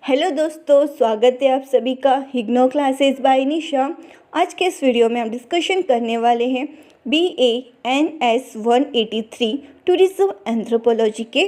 Hello दोस्तों, स्वागत है आप सभी का इग्नो क्लासेस बाय निशा। आज के इस वीडियो में हम डिस्कशन करने वाले हैं BANS 183 टूरिज्म एंथ्रोपोलॉजी के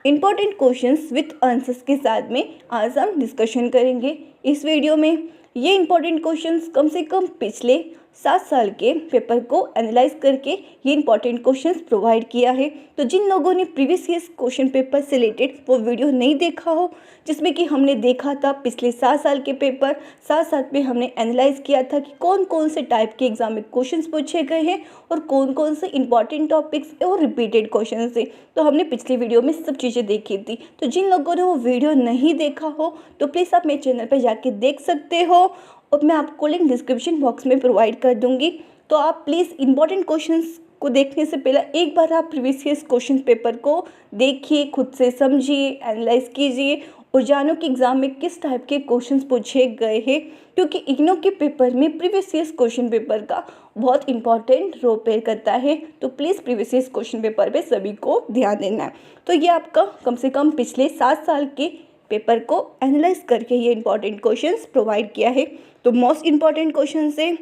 इम्पोर्टेंट क्वेश्चंस विथ आंसर्स के साथ में आज हम डिस्कशन करेंगे। इस वीडियो में ये इम्पोर्टेंट क्वेश्चंस कम से कम पिछले 7 साल के पेपर को एनालाइज करके ये इंपॉर्टेंट क्वेश्चंस प्रोवाइड किया है। तो जिन लोगों ने प्रीवियस ईयर्स क्वेश्चन पेपर से रिलेटेड वो वीडियो नहीं देखा हो, जिसमें कि हमने देखा था पिछले 7 साल के पेपर, साथ साथ में हमने एनालाइज किया था कि कौन कौन से टाइप के एग्जाम में क्वेश्चंस पूछे गए हैं और कौन कौन से इंपॉर्टेंट टॉपिक्स और रिपीटेड क्वेश्चन थे। तो हमने पिछले वीडियो में सब चीज़ें देखी थी। तो जिन लोगों ने वो वीडियो नहीं देखा हो तो प्लीज़ आप मेरे चैनल पर जाके देख सकते हो और मैं आपको लिंक डिस्क्रिप्शन बॉक्स में प्रोवाइड कर दूंगी। तो आप प्लीज़ इंपॉर्टेंट क्वेश्चंस को देखने से पहले एक बार आप प्रीवियस ईयर्स क्वेश्चन पेपर को देखिए, खुद से समझिए, एनालाइज कीजिए और जानो कि एग्ज़ाम में किस टाइप के क्वेश्चंस पूछे गए हैं, क्योंकि इग्नो के पेपर में प्रीवियस ईयर्स क्वेश्चन पेपर का बहुत इंपॉर्टेंट रोल प्ले करता है। तो please previous years question paper पे सभी को ध्यान देना है। तो ये आपका कम से कम पिछले 7 साल के पेपर को एनालाइज करके ये इंपॉर्टेंट क्वेश्चंस प्रोवाइड किया है। तो मोस्ट इंपॉर्टेंट क्वेश्चन से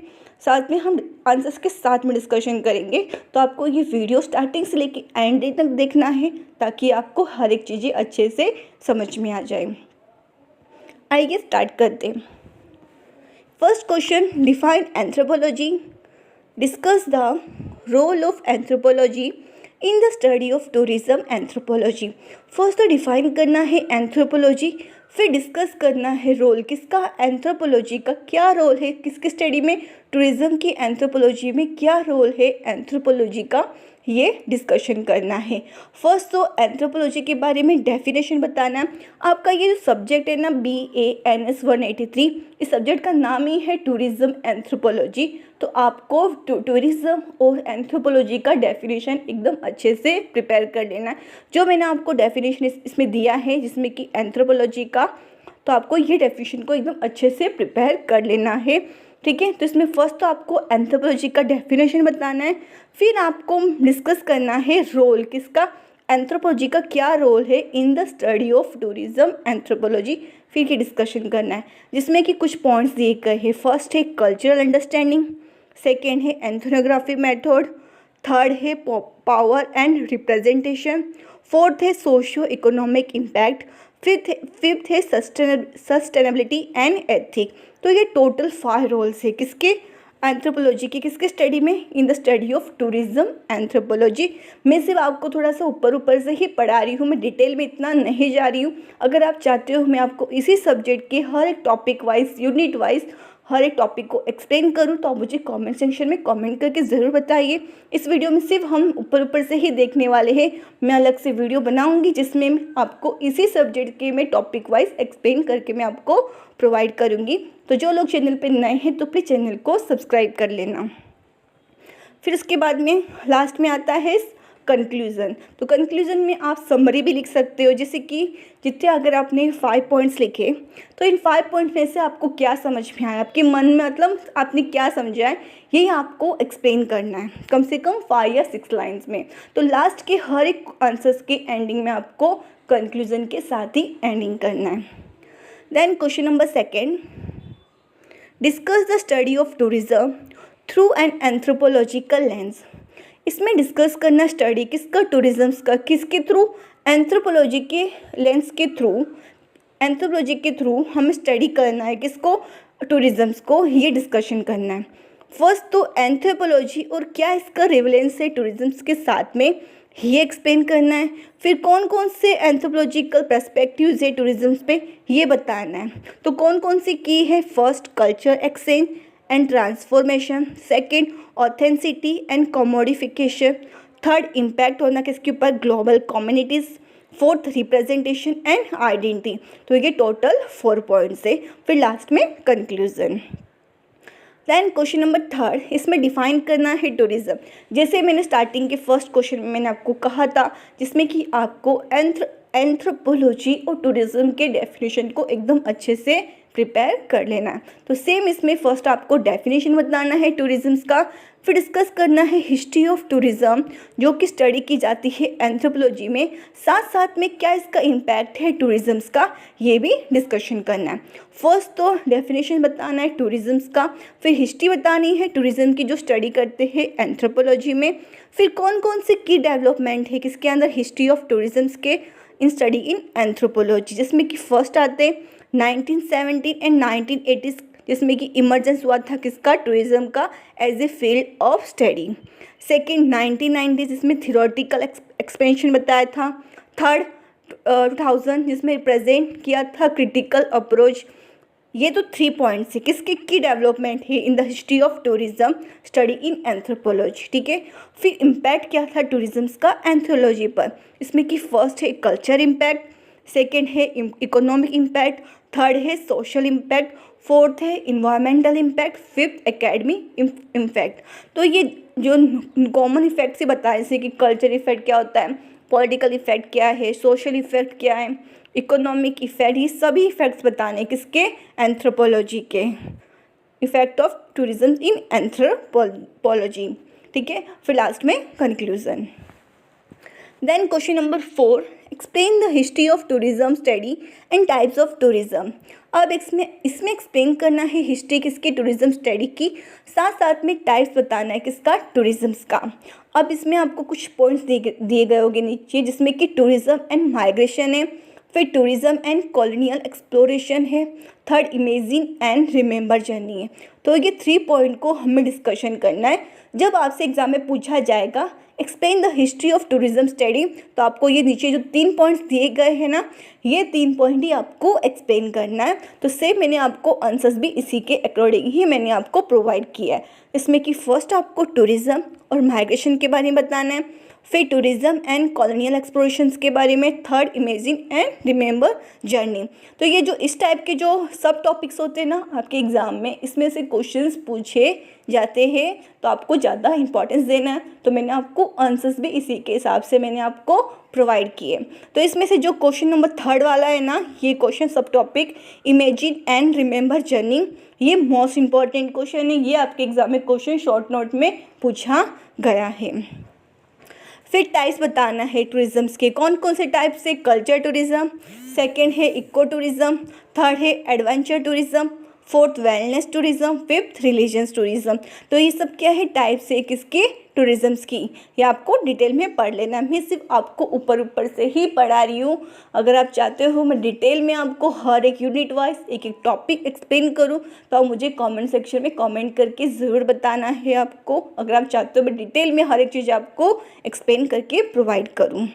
साथ में हम आंसर्स के साथ में डिस्कशन करेंगे। तो आपको ये वीडियो स्टार्टिंग से लेके एंड तक देखना है ताकि आपको हर एक चीज़ें अच्छे से समझ में आ जाए। आइए स्टार्ट करते हैं। First question, define anthropology, discuss the role of anthropology in the study of tourism anthropology. First तो डिफाइन करना है एंथ्रोपोलॉजी, फिर डिस्कस करना है रोल किसका, एंथ्रोपोलॉजी का क्या रोल है किसकी स्टडी में, टूरिज्म की एंथ्रोपोलॉजी में क्या रोल है एंथ्रोपोलॉजी का, ये डिस्कशन करना है। फर्स्ट तो एंथ्रोपोलॉजी के बारे में डेफिनेशन बताना है। आपका ये जो सब्जेक्ट है ना BANS 183, इस सब्जेक्ट का नाम ही है टूरिज्म एंथ्रोपोलॉजी। तो आपको टूरिज्म और एंथ्रोपोलॉजी का डेफिनेशन एकदम अच्छे से प्रिपेयर कर लेना है। जो मैंने आपको डेफिनेशन इसमें दिया है जिसमें कि एंथ्रोपोलॉजी का, तो आपको ये डेफिनेशन को एकदम अच्छे से प्रिपेयर कर लेना है, ठीक है। तो इसमें फर्स्ट तो आपको एंथ्रोपोलॉजी का डेफिनेशन बताना है, फिर आपको डिस्कस करना है रोल किसका, एंथ्रोपोलॉजी का क्या रोल है इन the study of tourism anthropology, फिर की डिस्कशन करना है जिसमें कि कुछ पॉइंट्स दिए गए हैं। फर्स्ट है कल्चरल अंडरस्टैंडिंग, सेकेंड है एंथ्रोग्राफी मेथड, थर्ड है पावर एंड रिप्रेजेंटेशन, फोर्थ है सोशियो इकोनॉमिक इम्पैक्ट, फिफ्थ है सस्टेनेबिलिटी एंड एथिक। तो ये टोटल 5 रोल्स है किसके, एंथ्रोपोलॉजी के, किसके स्टडी में, इन the study of tourism anthropology. मैं सिर्फ आपको थोड़ा सा ऊपर से ही पढ़ा रही हूँ, मैं डिटेल में इतना नहीं जा रही हूँ। अगर आप चाहते हो मैं आपको इसी सब्जेक्ट के हर एक टॉपिक वाइज, यूनिट वाइज हर एक टॉपिक को एक्सप्लेन करूँ तो आप मुझे कमेंट सेक्शन में कमेंट करके ज़रूर बताइए। इस वीडियो में सिर्फ हम ऊपर से ही देखने वाले हैं, मैं अलग से वीडियो बनाऊंगी जिसमें आपको इसी सब्जेक्ट के मैं टॉपिक वाइज एक्सप्लेन करके मैं आपको प्रोवाइड करूंगी। तो जो लोग चैनल पे नए हैं तो प्लीज़ चैनल को सब्सक्राइब कर लेना। फिर उसके बाद में लास्ट में आता है कंक्लूज़न। तो कंक्लूज़न में आप समरी भी लिख सकते हो, जैसे कि जितने अगर आपने 5 पॉइंट्स लिखे तो इन 5 पॉइंट्स में से आपको क्या समझ में आया, आपके मन में मतलब आपने क्या समझा है, यही आपको एक्सप्लेन करना है कम से कम 5 या 6 लाइन्स में। तो लास्ट के हर एक आंसर्स के एंडिंग में आपको कंक्लूज़न के साथ ही एंडिंग करना है। Then question number 2, discuss the study of tourism through an anthropological lens. इसमें डिस्कस करना स्टडी किसका, टूरिज्म का, किसके थ्रू, एंथ्रोपोलॉजी के लेंस के थ्रू, एंथ्रोपोलॉजी के थ्रू हमें स्टडी करना है किसको, टूरिज्म को, ये डिस्कशन करना है। फर्स्ट तो एंथ्रोपोलॉजी और क्या इसका रिलेवेंस है टूरिज्म के साथ में, ये एक्सप्लेन करना है। फिर कौन कौन से एंथ्रोपोलॉजिकल पर्सपेक्टिव्स है टूरिज्म पे, ये बताना है। तो कौन कौन सी की है, first culture exchange and transformation, second ऑथेंसिटी and commodification, third impact होना किसके ऊपर, global communities, fourth representation and identity. तो ये टोटल 4 पॉइंट्स है। फिर लास्ट में कंक्लूजन। दैन क्वेश्चन नंबर 3, इसमें डिफाइन करना है टूरिज्म। जैसे मैंने स्टार्टिंग के फर्स्ट क्वेश्चन में मैंने आपको कहा था जिसमें कि आपको एंथ्रोपोलॉजी और टूरिज्म के डेफिनेशन को एकदम अच्छे से प्रिपेयर कर लेना है। तो सेम इसमें फर्स्ट आपको डेफिनेशन बताना है टूरिज्म का, फिर डिस्कस करना है हिस्ट्री ऑफ टूरिज्म जो कि स्टडी की जाती है एंथ्रोपोलॉजी में, साथ साथ में क्या इसका इम्पैक्ट है टूरिज्म का ये भी डिस्कशन करना है। फर्स्ट तो डेफिनेशन बताना है टूरिज्म का, फिर हिस्ट्री बतानी है टूरिज्म की जो स्टडी करते हैं एंथ्रोपोलॉजी में, फिर कौन कौन से की डेवलपमेंट है किसके अंदर हिस्ट्री ऑफ टूरिज्म के इन स्टडी इन एंथ्रोपोलॉजी, जिसमें कि फर्स्ट आते 1917 एंड 1980 जिसमें कि इमर्जेंस हुआ था किसका, टूरिज्म का as a field of study. Second 1990 जिसमें थियोरेटिकल एक्सपेंशन बताया था। थर्ड 2000 जिसमें रिप्रेजेंट किया था क्रिटिकल अप्रोच। ये तो 3 पॉइंट्स है किसके की डेवलपमेंट है in the history of tourism study in anthropology, ठीक है। फिर इम्पैक्ट क्या था टूरिज्म का एंथ्रोपोलॉजी पर, इसमें कि फर्स्ट है कल्चर इम्पैक्ट, सेकेंड है इकोनॉमिक इम्पैक्ट, थर्ड है सोशल इम्पैक्ट, फोर्थ है environmental impact, fifth academic impact. तो ये जो कॉमन इफेक्ट से बताए जैसे कि कल्चर इफेक्ट क्या होता है, पॉलिटिकल इफेक्ट क्या है, सोशल इफेक्ट क्या है, इकोनॉमिक इफेक्ट, ये सभी इफेक्ट्स बताने किसके, एंथ्रोपोलॉजी के, effect of tourism in anthropology, ठीक है। फिर लास्ट में conclusion. Then question number 4, explain the history of tourism study and types of tourism. अब इसमें एक्सप्लेन करना है हिस्ट्री किसकी, टूरिज्म स्टडी की, साथ साथ में टाइप्स बताना है किसका, टूरिज्म का। अब इसमें आपको कुछ पॉइंट्स दिए गए होंगे नीचे, जिसमें कि टूरिज्म एंड माइग्रेशन है, फिर टूरिज्म एंड कॉलोनियल एक्सप्लोरेशन है, third imagine and remember journey है। तो ये 3 पॉइंट को हमें डिस्कशन करना है। जब आपसे एग्जाम में पूछा जाएगा explain the history of tourism study, तो आपको ये नीचे जो 3 पॉइंट्स दिए गए हैं ना, ये 3 पॉइंट ही आपको एक्सप्लेन करना है। तो सेम मैंने आपको आंसर्स भी इसी के अकॉर्डिंग ही मैंने आपको प्रोवाइड किया है। इसमें कि फर्स्ट आपको टूरिज्म और माइग्रेशन के बारे में बताना है, फिर टूरिज्म एंड कॉलोनियल एक्सप्लोरेशंस के बारे में, third imagine and remember journey. तो ये जो इस टाइप के जो सब टॉपिक्स होते हैं ना आपके एग्ज़ाम में, इसमें से क्वेश्चंस पूछे जाते हैं, तो आपको ज़्यादा इंपॉर्टेंस देना है। तो मैंने आपको आंसर्स भी इसी के हिसाब से मैंने आपको प्रोवाइड किए। तो इसमें से जो क्वेश्चन नंबर 3 वाला है ना, ये क्वेश्चन सब topic imagine and remember journey, ये मोस्ट इंपॉर्टेंट क्वेश्चन है। ये आपके एग्जाम में क्वेश्चन शॉर्ट नोट में पूछा गया है। फिर टाइप्स बताना है टूरिज्म के, कौन कौन से टाइप्स है, कल्चर टूरिज्म, सेकेंड है इको टूरिज्म, थर्ड है adventure tourism, fourth wellness tourism, fifth religious tourism. तो ये सब क्या है, टाइप्स है किसके, टूरिज्म्स की। ये आपको डिटेल में पढ़ लेना है। मैं सिर्फ आपको ऊपर से ही पढ़ा रही हूँ। अगर आप चाहते हो मैं डिटेल में आपको हर एक यूनिट वाइज एक एक टॉपिक एक्सप्लेन करूँ, तो आप मुझे कमेंट सेक्शन में कमेंट करके ज़रूर बताना है आपको। अगर आप चाहते हो मैं डिटेल में हर एक चीज़ आपको एक्सप्लेन करके प्रोवाइड करूँ।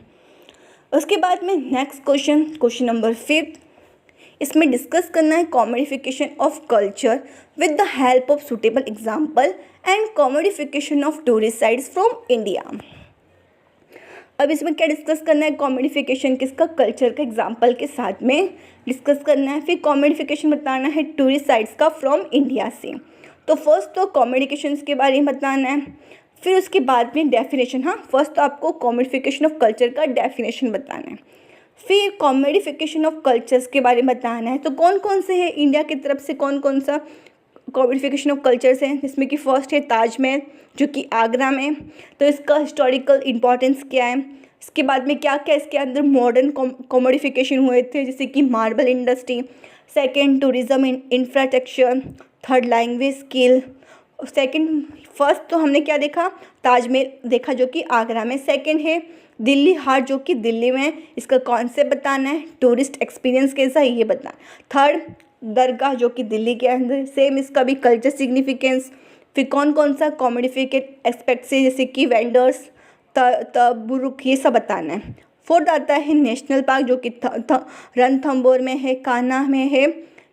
उसके बाद में नेक्स्ट क्वेश्चन नंबर 5, इसमें डिस्कस करना है commodification of culture with the help of suitable example and commodification of tourist sites from India. अब इसमें क्या डिस्कस करना है, कॉमोडिफिकेशन किसका, कल्चर का एग्जाम्पल के साथ में डिस्कस करना है। फिर कॉमोडिफिकेशन बताना है टूरिस्ट साइट्स का फ्रॉम इंडिया से। तो फर्स्ट तो कॉमोडिफिकेशन के बारे में बताना है, फिर उसके बाद में डेफिनेशन। हाँ, फर्स्ट तो आपको कॉमोडिफिकेशन ऑफ कल्चर का डेफिनेशन बताना है, फिर कॉमोडिफिकेशन ऑफ कल्चर्स के बारे में बताना है। तो कौन कौन से हैं इंडिया की तरफ से, कौन कौन सा कॉमोडिफिकेशन ऑफ कल्चर्स हैं, जिसमें कि फर्स्ट है ताजमहल जो कि आगरा में, तो इसका हिस्टोरिकल इम्पॉर्टेंस क्या है। इसके बाद में क्या क्या इसके अंदर मॉडर्न कॉमोडिफिकेशन हुए थे, जैसे कि marble industry, second tourism infrastructure, third language skill. First तो हमने क्या देखा, ताजमहल देखा जो कि आगरा में, सेकेंड है दिल्ली हाट जो कि दिल्ली में, इसका कॉन्सेप्ट बताना है, टूरिस्ट एक्सपीरियंस कैसा है ये बताना। थर्ड दरगाह जो कि दिल्ली के अंदर, सेम इसका भी कल्चर सिग्निफिकेंस। फिर कौन कौन सा कॉमोडिफिकेट एस्पेक्ट्स है, जैसे कि वेंडर्स, तबरुक, ये सब बताना है। फोर्थ आता है नेशनल पार्क जो कि रणथंबोर में है, कान्हा में है।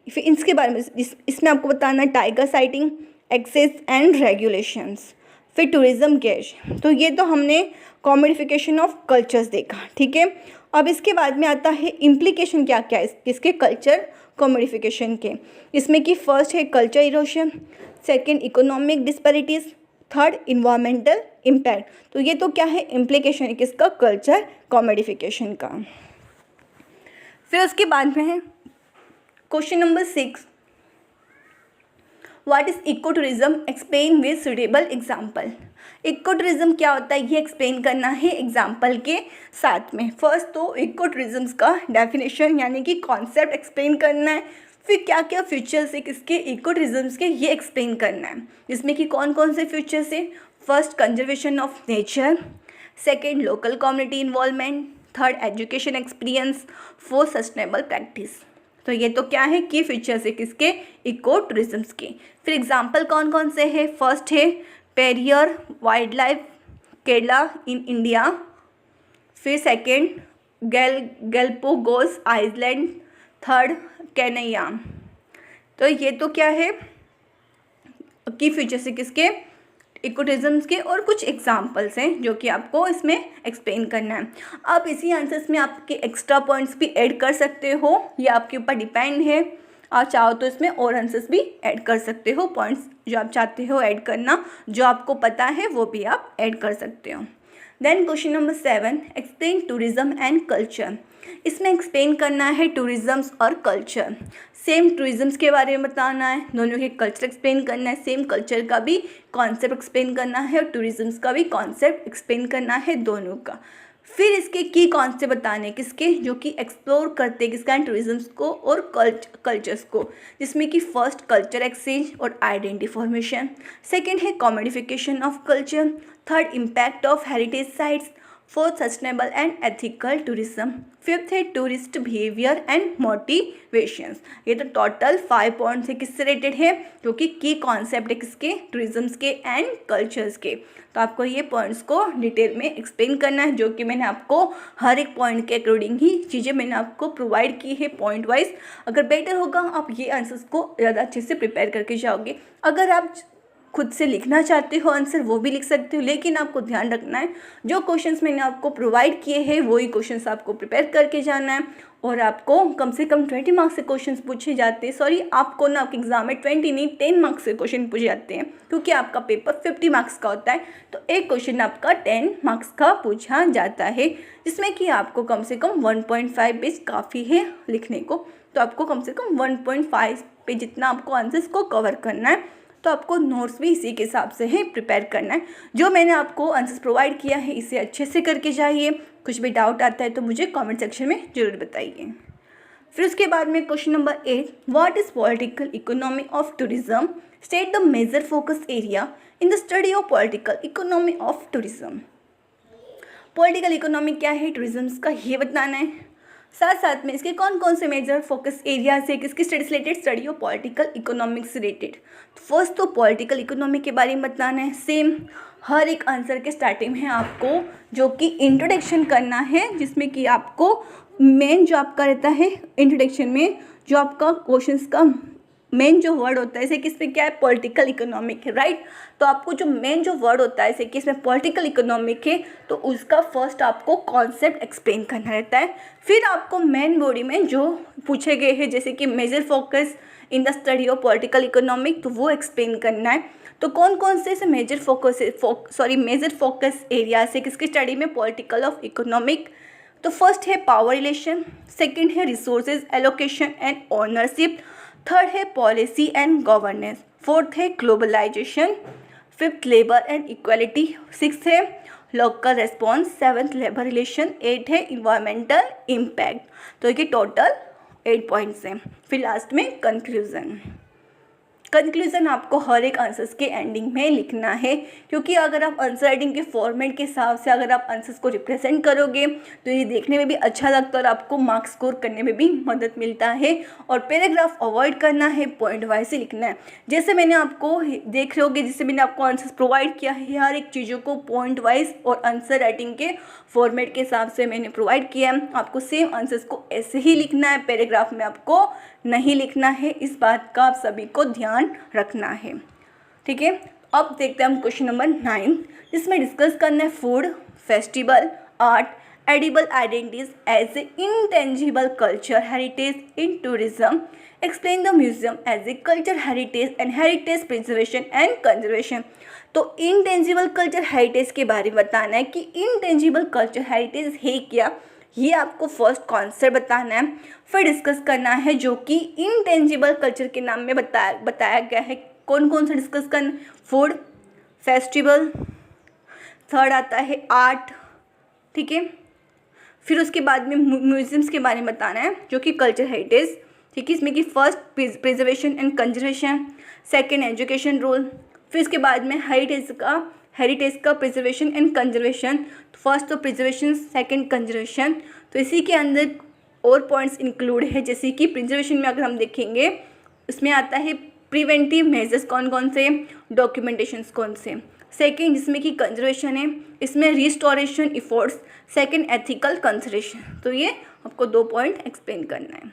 फिर इसके बारे में इसमें आपको बताना है tiger sighting, access and regulations. फिर टूरिज्म गेज। तो ये तो हमने कॉमोडिफिकेशन ऑफ कल्चर्स देखा, ठीक है। अब इसके बाद में आता है इम्प्लीकेशन क्या क्या है इसके कल्चर कॉमोडिफिकेशन के, इसमें कि फर्स्ट है culture erosion, second economic disparities, third environmental impact. तो ये तो क्या है, इम्प्लीकेशन है किसका, कल्चर कॉमोडिफिकेशन का। फिर उसके बाद में है question number 6, what is eco tourism, explain with suitable example. Eco tourism क्या होता है ये एक्सप्लेन करना है एग्जाम्पल के साथ में। फर्स्ट तो इको टूरिज्म का डेफिनेशन यानी कि कॉन्सेप्ट एक्सप्लेन करना है, फिर क्या क्या फीचर्स है किसके इको टूरिज्म के ये एक्सप्लेन करना है, जिसमें कि कौन कौन से फीचर्स है। First conservation of nature, second local community involvement, third education experience, fourth sustainable practice. तो ये तो क्या है की फीचर्स है किसके इको टूरिज्म के। फिर एग्जाम्पल कौन कौन से है। फर्स्ट है Periyar wild life Kerala in India, फिर सेकेंड गैलपागोस आइलैंड, थर्ड केन्या। तो ये तो क्या है की फीचर्स है किसके इको टूरिज्म के, और कुछ एग्जाम्पल्स हैं जो कि आपको इसमें एक्सप्लेन करना है। आप इसी आंसर्स में आपके एक्स्ट्रा पॉइंट्स भी ऐड कर सकते हो, ये आपके ऊपर डिपेंड है। आप चाहो तो इसमें और आंसर्स भी ऐड कर सकते हो, पॉइंट्स जो आप चाहते हो ऐड करना, जो आपको पता है वो भी आप ऐड कर सकते हो। Then question number 7, explain tourism and culture. इसमें एक्सप्लेन करना है टूरिज्म और कल्चर। सेम टूरिज्म के बारे में बताना है, दोनों के कल्चर एक्सप्लेन करना है, सेम कल्चर का भी कॉन्सेप्ट एक्सप्लेन करना है और टूरिज्म का भी कॉन्सेप्ट एक्सप्लेन करना है दोनों का। फिर इसके की कॉन्सेप्ट बताने किसके जो कि एक्सप्लोर करते किसका टूरिज्म को और कल्चर्स को, जिसमें कि फर्स्ट कल्चर एक्सचेंज और आइडेंटिटी फॉर्मेशन, सेकेंड है commodification of culture, third impact of heritage sites, fourth sustainable and ethical tourism, fifth है टूरिस्ट बिहेवियर एंड मोटिवेशंस। ये तो टोटल 5 पॉइंट्स है किससे रिलेटेड है जो कि की कॉन्सेप्ट है किसके टूरिज्म के एंड कल्चर्स के। तो आपको ये पॉइंट्स को डिटेल में एक्सप्लेन करना है, जो कि मैंने आपको हर एक पॉइंट के अकॉर्डिंग ही चीज़ें मैंने आपको प्रोवाइड की है पॉइंट वाइज। अगर बेटर होगा आप ये आंसर्स को ज़्यादा अच्छे से प्रिपेयर करके जाओगे। अगर आप खुद से लिखना चाहते हो आंसर वो भी लिख सकते हो, लेकिन आपको ध्यान रखना है जो क्वेश्चंस मैंने आपको प्रोवाइड किए हैं वही क्वेश्चंस आपको प्रिपेयर करके जाना है। और आपको कम से कम 20 मार्क्स से क्वेश्चंस पूछे जाते हैं, सॉरी आपको ना आपके एग्जाम में 20 नहीं 10 मार्क्स से क्वेश्चन पूछे जाते हैं, क्योंकि आपका पेपर 50 मार्क्स का होता है। तो एक क्वेश्चन आपका 10 मार्क्स का पूछा जाता है, जिसमें कि आपको कम से कम 1.5 पेज काफ़ी है लिखने को। तो आपको कम से कम 1.5 पेज जितना आपको आंसर्स को कवर करना है। तो आपको नोट्स भी इसी के हिसाब से ही प्रिपेयर करना है। जो मैंने आपको आंसर्स प्रोवाइड किया है इसे अच्छे से करके जाइए। कुछ भी डाउट आता है तो मुझे कमेंट सेक्शन में ज़रूर बताइए। फिर उसके बाद में question number 8, what is political economy of tourism, state the major focus area in the study of political economy of tourism. Political economy क्या है टूरिज्म का ये बताना है, साथ साथ में इसके कौन कौन से मेजर फोकस एरियाज है किसकी स्टडी से related, study of political economics से रिलेटेड। फर्स्ट तो पॉलिटिकल इकोनॉमी के बारे में बताना है। सेम हर एक आंसर के स्टार्टिंग में आपको जो कि इंट्रोडक्शन करना है, जिसमें कि आपको मेन जो आपका रहता है इंट्रोडक्शन में जो आपका क्वेश्चंस का मेन जो वर्ड होता है, जैसे कि इसमें क्या है पॉलिटिकल इकोनॉमिक है, राइट। तो आपको जो मेन जो वर्ड होता है जैसे कि इसमें पॉलिटिकल इकोनॉमिक है तो उसका फर्स्ट आपको कॉन्सेप्ट एक्सप्लेन करना रहता है। फिर आपको मेन बॉडी में जो पूछे गए हैं जैसे कि major focus in the study of political economic तो वो एक्सप्लेन करना है। तो कौन कौन से ऐसे मेजर फोकस एरिया से किसकी स्टडी में पॉलिटिकल ऑफ इकोनॉमिक। तो फर्स्ट है पावर रिलेशन, सेकेंड है resources allocation and ownership, third है पॉलिसी एंड गवर्नेंस, फोर्थ है globalisation, fifth labour and equality, sixth है local response, seventh labour relation, eight है इन्वायरमेंटल इम्पैक्ट। तो ये टोटल 8 पॉइंट्स हैं। फिर लास्ट में कंक्लूजन आपको हर एक आंसर्स के एंडिंग में लिखना है, क्योंकि अगर आप आंसर राइटिंग के फॉर्मेट के हिसाब से अगर आप आंसर्स को रिप्रेजेंट करोगे तो ये देखने में भी अच्छा लगता है और आपको मार्क्स स्कोर करने में भी मदद मिलता है। और पैराग्राफ अवॉइड करना है, पॉइंट वाइज से लिखना है। जैसे मैंने आपको देख रहे होगे जिससे मैंने आपको आंसर्स प्रोवाइड किया है, हर एक चीज़ों को पॉइंट वाइज और आंसर राइटिंग के फॉर्मेट के हिसाब से मैंने प्रोवाइड किया है। आपको सेम आंसर्स को ऐसे ही लिखना है, पैराग्राफ में आपको नहीं लिखना है। इस बात का आप सभी को ध्यान रखना है, ठीक है। अब देखते हैं हम क्वेश्चन नंबर 9, जिसमें डिस्कस करना है food, festival, art, edible identities as a intangible culture heritage in tourism, explain the museum as a culture heritage and heritage preservation and conservation. तो इंटेंजिबल कल्चर हेरिटेज के बारे में बताना है कि इंटेंजिबल कल्चर हेरिटेज है क्या, ये आपको फर्स्ट कॉन्सेप्ट बताना है। फिर डिस्कस करना है जो कि इनटेंजिबल कल्चर के नाम में बताया गया है। कौन कौन सा डिस्कस करना? फूड, फेस्टिवल, थर्ड आता है आर्ट, ठीक है। फिर उसके बाद में म्यूजियम्स के बारे में बताना है जो कि कल्चर हेरिटेज, ठीक है। इसमें कि first preservation and conservation, second education role. फिर इसके बाद में हेरिटेज का प्रिजर्वेशन एंड कंजर्वेशन, फर्स्ट तो प्रिजर्वेशन, सेकंड कंजर्वेशन। तो इसी के अंदर और पॉइंट्स इंक्लूड है, जैसे कि प्रिजर्वेशन में अगर हम देखेंगे इसमें आता है प्रिवेंटिव मेजर्स कौन कौन से, डॉक्यूमेंटेशंस कौन से। सेकंड जिसमें कि कंजर्वेशन है, इसमें restoration efforts, second ethical consideration. तो ये आपको 2 पॉइंट एक्सप्लेन करना है।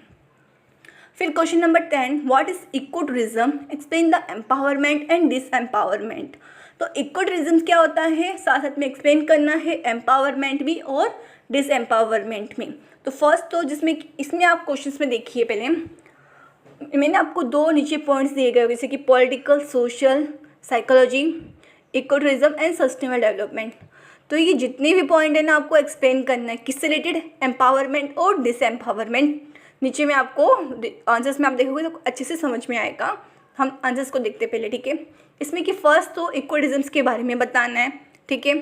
फिर question number 10, what is eco tourism, explain the empowerment and disempowerment. तो इको टूरिज्म क्या होता है, साथ साथ में एक्सप्लेन करना है एम्पावरमेंट भी और डिसएम्पावरमेंट में। तो फर्स्ट तो इसमें आप क्वेश्चंस में देखिए, पहले मैंने आपको 2 नीचे पॉइंट्स दिए गए जैसे कि political, social, psychology, eco tourism and sustainable development. तो ये जितने भी पॉइंट है ना आपको एक्सप्लेन करना है किससे रिलेटेड, एम्पावरमेंट और डिसएम्पावरमेंट। नीचे में आपको आंसर्स में आप देखोगे तो अच्छे से समझ में आएगा। हम आंसर्स को देखते पहले, ठीक है। इसमें कि फर्स्ट तो इको टूरिज्म के बारे में बताना है, ठीक है।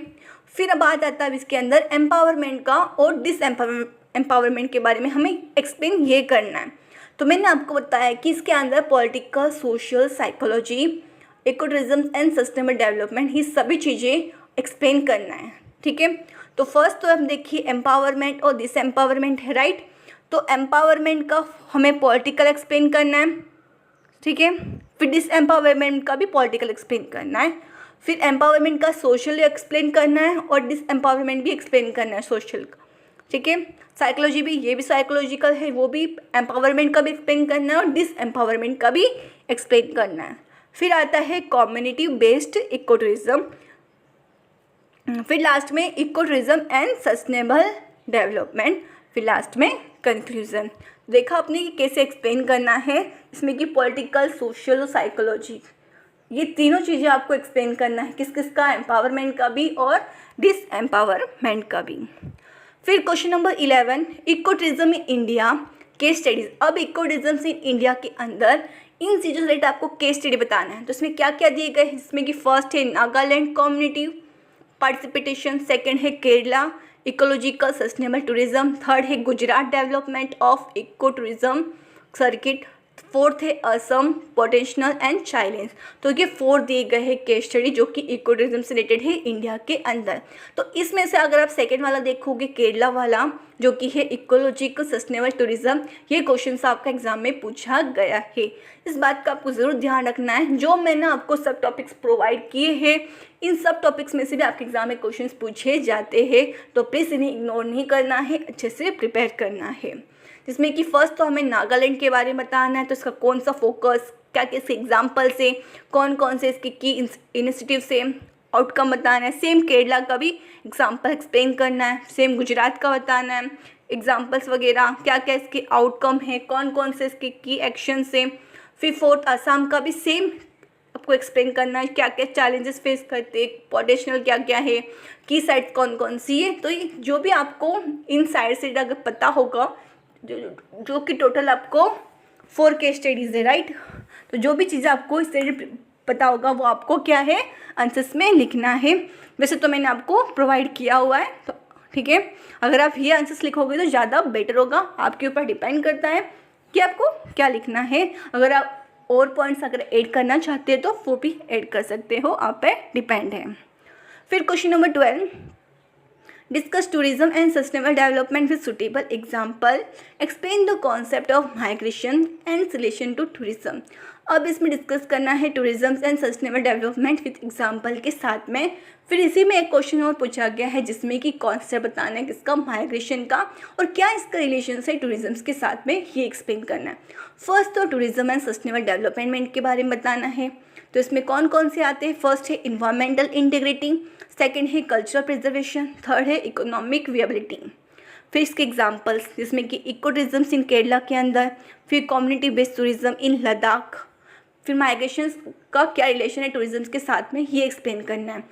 फिर अब बात आता है इसके अंदर एम्पावरमेंट का और डिसएम्पावरमेंट के बारे में हमें एक्सप्लेन ये करना है। तो मैंने आपको बताया कि इसके अंदर political, social, psychology, eco tourism and sustainable development, ये सभी चीज़ें एक्सप्लेन करना है, ठीक है। तो फर्स्ट तो हम देखिए एम्पावरमेंट और डिसएम्पावरमेंट है, राइट। तो एम्पावरमेंट का हमें पॉलिटिकल एक्सप्लेन करना है, ठीक है। फिर डिसएम्पावरमेंट का भी पॉलिटिकल एक्सप्लेन करना है। फिर एम्पावरमेंट का सोशल एक्सप्लेन करना है और डिसएम्पावरमेंट भी एक्सप्लेन करना है सोशल का, ठीक है। साइकोलॉजी भी, ये भी साइकोलॉजिकल है, वो भी एम्पावरमेंट का भी एक्सप्लेन करना है और डिसएम्पावरमेंट का भी एक्सप्लेन करना है। फिर आता है कम्युनिटी बेस्ड इको टूरिज्म। फिर लास्ट में eco tourism and sustainable development. फिर लास्ट में कंक्लूजन। देखा आपने कि कैसे एक्सप्लेन करना है, इसमें कि पॉलिटिकल, सोशल और साइकोलॉजी, ये तीनों चीज़ें आपको एक्सप्लेन करना है, किस किस का, एम्पावरमेंट का भी और डिसएम्पावरमेंट का भी। फिर question number 11, eco tourism in India case studies. अब इको टूरिज्म इन इंडिया के अंदर इन चीज़ों से रिलेटेड आपको केस स्टडी बताना है। तो इसमें क्या क्या दिए गए हैं, जिसमें कि फर्स्ट है नागालैंड कम्युनिटी पार्टिसिपेशन, सेकंड है Kerala ecological sustainable tourism, third है Gujarat development of eco tourism circuit, fourth है असम पोटेंशियल एंड चैलेंज। तो ये 4 दिए गए हैं केस स्टडी जो कि इको टूरिज्म से रिलेटेड है इंडिया के अंदर। तो इसमें से अगर आप सेकेंड वाला देखोगे, केरला वाला जो कि है इकोलॉजिकल सस्टेनेबल टूरिज्म, ये क्वेश्चन आपका एग्जाम में पूछा गया है। इस बात का आपको ज़रूर ध्यान रखना है। जो मैंने आपको सब टॉपिक्स प्रोवाइड किए हैं, इन सब टॉपिक्स में से भी आपके एग्जाम में क्वेश्चंस पूछे जाते हैं, तो प्लीज़ इन्हें इग्नोर नहीं करना है, अच्छे से प्रिपेयर करना है। जिसमें कि फर्स्ट तो हमें नागालैंड के बारे में बताना है, तो इसका कौन सा फोकस, क्या कैसे एग्जाम्पल से, कौन कौन से इसके की इनिशिएटिव से आउटकम बताना है। सेम केरला का भी एग्जाम्पल एक्सप्लेन करना है, सेम गुजरात का बताना है, एग्जाम्पल्स वगैरह क्या क्या इसके आउटकम है, कौन कौन से इसके की एक्शन से। फिर फोर्थ आसाम का भी सेम आपको एक्सप्लेन करना है, क्या क्या चैलेंजेस फेस करते, पोटेंशियल क्या क्या है, की साइड कौन कौन सी है। तो ये जो भी आपको इन साइड से अगर पता होगा, जो कि टोटल आपको 4 केस स्टडीज़ है, राइट। तो जो भी चीज़ें आपको इस तरह पता होगा वो आपको क्या है आंसर्स में लिखना है। वैसे तो मैंने आपको प्रोवाइड किया हुआ है, तो ठीक है। अगर आप ये आंसर्स लिखोगे तो ज़्यादा बेटर होगा, आपके ऊपर डिपेंड करता है कि आपको क्या लिखना है। अगर आप और पॉइंट्स अगर ऐड करना चाहते हैं तो वो भी ऐड कर सकते हो, आप पे डिपेंड है। फिर question number 12, discuss tourism and sustainable development with suitable example, explain the concept of migration and relation to tourism. अब इसमें डिस्कस करना है tourism and sustainable development with example के साथ में। फिर इसी में एक क्वेश्चन और पूछा गया है जिसमें कि कॉन्सेप्ट बताना है किसका, माइग्रेशन का, और क्या इसका रिलेशन है टूरिज्म के साथ में, ये एक्सप्लेन करना है। फर्स्ट तो टूरिज्म एंड सस्टेनेबल डेवलपमेंट के बारे में बताना है। तो इसमें कौन कौन से आते हैं, फर्स्ट है इन्वायरमेंटल इंटीग्रिटी, सेकंड है कल्चरल प्रिजर्वेशन, थर्ड है इकोनॉमिक विएबिलिटी। फिर इसके एग्जांपल्स जिसमें कि इको टूरिज्म इन केरला के अंदर, फिर community based tourism in Ladakh, फिर माइग्रेशन का क्या रिलेशन है टूरिज्म के साथ में, ये एक्सप्लेन करना है।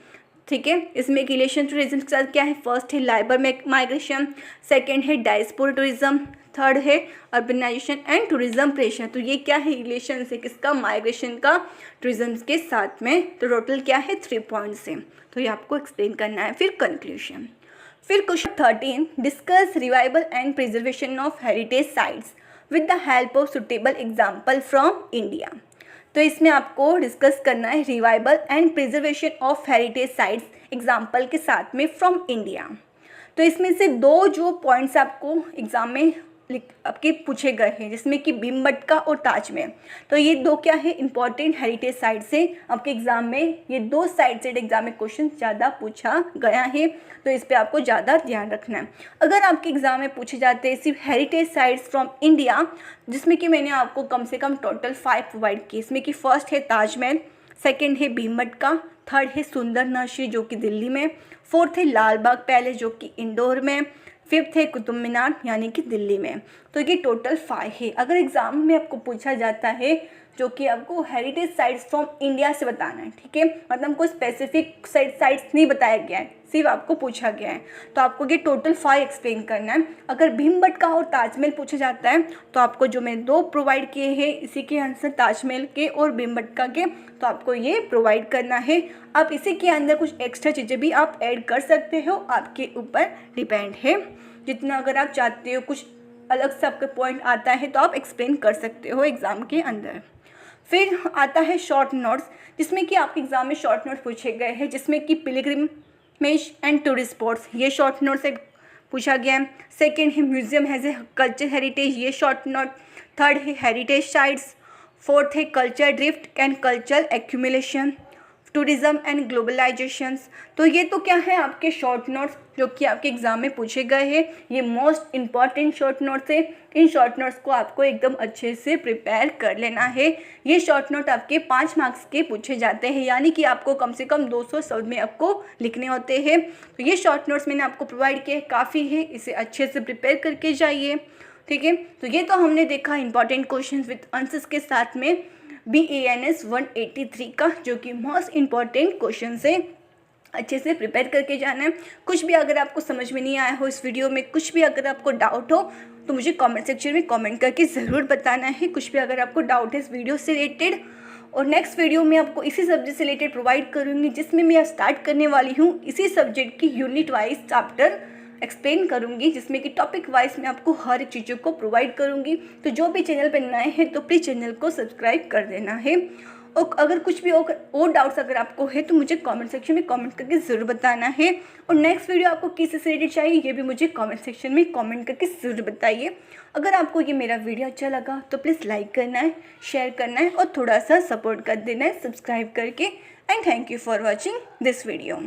ठीक है। इसमें एक रिलेशन टूरिज्म के साथ क्या है, फर्स्ट है लाइबर माइग्रेशन, सेकेंड है डायस्पोरा टूरिज्म, थर्ड है अर्बनाइजेशन एंड टूरिज्म प्रेशर। तो ये क्या है, रिलेशन है किसका, माइग्रेशन का टूरिज्म के साथ में। तो टोटल क्या है 3 पॉइंट्स है, तो ये आपको एक्सप्लेन करना है। फिर कंक्लूजन। फिर question 13, discuss revival and preservation of heritage sites with the help of suitable example from India. तो इसमें आपको डिस्कस करना है revival and preservation of heritage sites example के साथ में फ्रॉम इंडिया। तो इसमें से 2 जो पॉइंट्स आपको एग्जाम में आपके पूछे गए हैं, जिसमें कि भीमबटका और ताजमहल। तो ये 2 क्या है, इंपॉर्टेंट हेरिटेज साइट से आपके एग्जाम में ये 2 साइट से एग्जाम में क्वेश्चन ज़्यादा पूछा गया है, तो इस पे आपको ज़्यादा ध्यान रखना है। अगर आपके एग्जाम में पूछे जाते हैं सिर्फ हेरिटेज साइट्स फ्रॉम इंडिया, जिसमें कि मैंने आपको कम से कम टोटल 5 प्रोवाइड किए, इसमें कि फर्स्ट है ताजमहल, सेकेंड है भीमबटका, थर्ड है सुंदर नगरी जो कि दिल्ली में, फोर्थ है लाल बाग पैलेस जो कि इंदौर में, फिफ्थ है कुतुब मीनार यानी कि दिल्ली में। तो ये टोटल 5 है। अगर एग्जाम में आपको पूछा जाता है जो कि आपको हेरिटेज साइट्स फ्रॉम इंडिया से बताना है, ठीक है, मतलब कोई स्पेसिफिक साइट्स नहीं बताया गया है, सिर्फ आपको पूछा गया है, तो आपको ये टोटल 5 एक्सप्लेन करना है। अगर भीमबटका और ताजमहल पूछा जाता है तो आपको जो मैंने 2 प्रोवाइड किए हैं इसी के आंसर ताजमहल के और भीमबटका के, तो आपको ये प्रोवाइड करना है। आप इसी के अंदर कुछ एक्स्ट्रा चीज़ें भी आप ऐड कर सकते हो, आपके ऊपर डिपेंड है। जितना अगर आप चाहते हो कुछ अलग से आपका पॉइंट आता है तो आप एक्सप्लेन कर सकते हो एग्ज़ाम के अंदर। फिर आता है शॉर्ट नोट्स, जिसमें कि आपके एग्ज़ाम में शॉर्ट नोट्स पूछे गए हैं, जिसमें कि पिलग्रिमेज एंड टूरिस्ट स्पॉट्स, ये शॉर्ट नोट से पूछा गया है। सेकेंड है museum has a culture heritage, ये शॉर्ट नोट। थर्ड है हेरिटेज साइट्स। फोर्थ है culture drift and culture accumulation, tourism and globalisations. तो ये तो क्या है आपके शॉर्ट नोट्स जो कि आपके एग्जाम में पूछे गए हैं, ये मोस्ट इंपॉर्टेंट शॉर्ट नोट्स है। इन शॉर्ट नोट्स को आपको एकदम अच्छे से प्रिपेयर कर लेना है। ये शॉर्ट नोट आपके 5 मार्क्स के पूछे जाते हैं, यानी कि आपको कम से कम 200 शब्द में आपको लिखने होते हैं। तो ये शॉर्ट नोट्स मैंने आपको प्रोवाइड किए, काफ़ी है, इसे अच्छे से प्रिपेयर करके जाइए, ठीक है। तो ये तो हमने देखा इंपॉर्टेंट क्वेश्चन विद आंसर्स के साथ में BANS 183 का, जो कि मोस्ट इम्पॉर्टेंट क्वेश्चन से अच्छे से प्रिपेयर करके जाना है। कुछ भी अगर आपको समझ में नहीं आया हो इस वीडियो में, कुछ भी अगर आपको डाउट हो तो मुझे कमेंट सेक्शन में कमेंट करके ज़रूर बताना है। कुछ भी अगर आपको डाउट है इस वीडियो से रिलेटेड, और नेक्स्ट वीडियो में आपको इसी सब्जेक्ट से रिलेटेड प्रोवाइड करूँगी, जिसमें मैं स्टार्ट करने वाली हूँ इसी सब्जेक्ट की यूनिट वाइज चैप्टर एक्सप्लेन करूँगी, जिसमें कि टॉपिक वाइज मैं आपको हर एक चीज़ों को प्रोवाइड करूँगी। तो जो भी चैनल पर नए हैं तो प्लीज़ चैनल को सब्सक्राइब कर देना है। और अगर कुछ भी और डाउट्स अगर आपको है तो मुझे कमेंट सेक्शन में कमेंट करके ज़रूर बताना है। और नेक्स्ट वीडियो आपको किस से रिलेटेड चाहिए ये भी मुझे कमेंट सेक्शन में कमेंट करके ज़रूर बताइए। अगर आपको ये मेरा वीडियो अच्छा लगा तो प्लीज़ लाइक करना है, शेयर करना है और थोड़ा सा सपोर्ट कर देना है सब्सक्राइब करके। And thank you for watching this video.